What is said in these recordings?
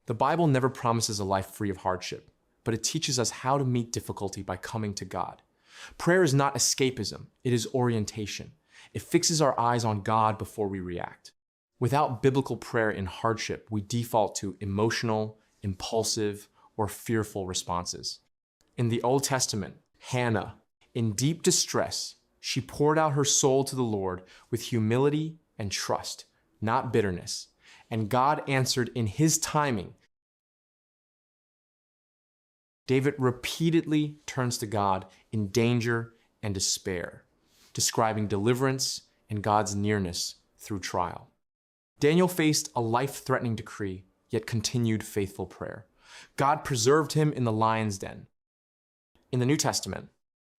The Bible never promises a life free of hardship, but it teaches us how to meet difficulty by coming to God. Prayer is not escapism, it is orientation. It fixes our eyes on God before we react. Without biblical prayer in hardship, we default to emotional, impulsive, or fearful responses. In the Old Testament, Hannah, in deep distress, she poured out her soul to the Lord with humility and trust, not bitterness, and God answered in His timing. David repeatedly turns to God in danger and despair, describing deliverance and God's nearness through trial. Daniel faced a life-threatening decree, yet continued faithful prayer. God preserved him in the lion's den. In the New Testament,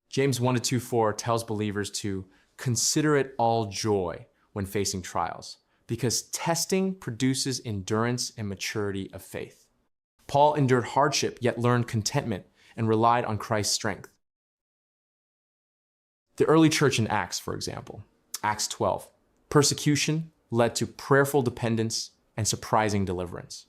James 1-2-4 tells believers to consider it all joy when facing trials, because testing produces endurance and maturity of faith. Paul endured hardship, yet learned contentment and relied on Christ's strength. The early church in Acts, for example, Acts 12, persecution led to prayerful dependence and surprising deliverance.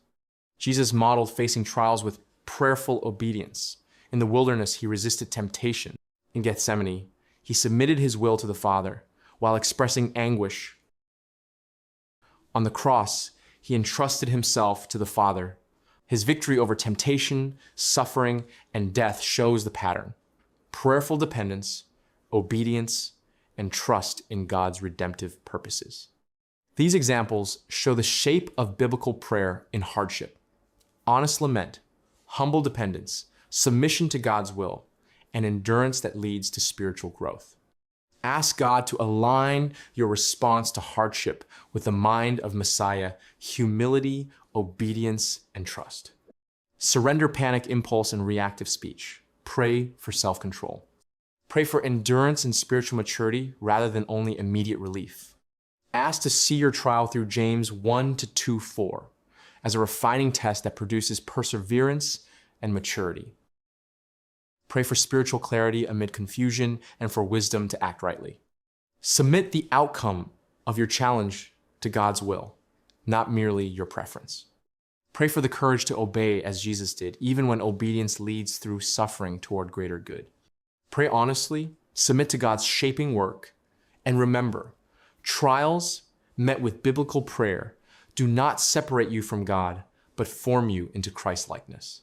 Jesus modeled facing trials with prayerful obedience. In the wilderness, he resisted temptation. In Gethsemane, he submitted his will to the Father while expressing anguish. On the cross, he entrusted himself to the Father. His victory over temptation, suffering, and death shows the pattern: prayerful dependence, obedience, and trust in God's redemptive purposes. These examples show the shape of biblical prayer in hardship: honest lament, humble dependence, submission to God's will, and endurance that leads to spiritual growth. Ask God to align your response to hardship with the mind of Messiah: humility, obedience, and trust. Surrender panic impulse and reactive speech. Pray for self-control. Pray for endurance and spiritual maturity rather than only immediate relief. Ask to see your trial through James 1-2-4 as a refining test that produces perseverance and maturity. Pray for spiritual clarity amid confusion and for wisdom to act rightly. Submit the outcome of your challenge to God's will, not merely your preference. Pray for the courage to obey as Jesus did, even when obedience leads through suffering toward greater good. Pray honestly, submit to God's shaping work, and remember, trials met with biblical prayer do not separate you from God, but form you into Christ-likeness.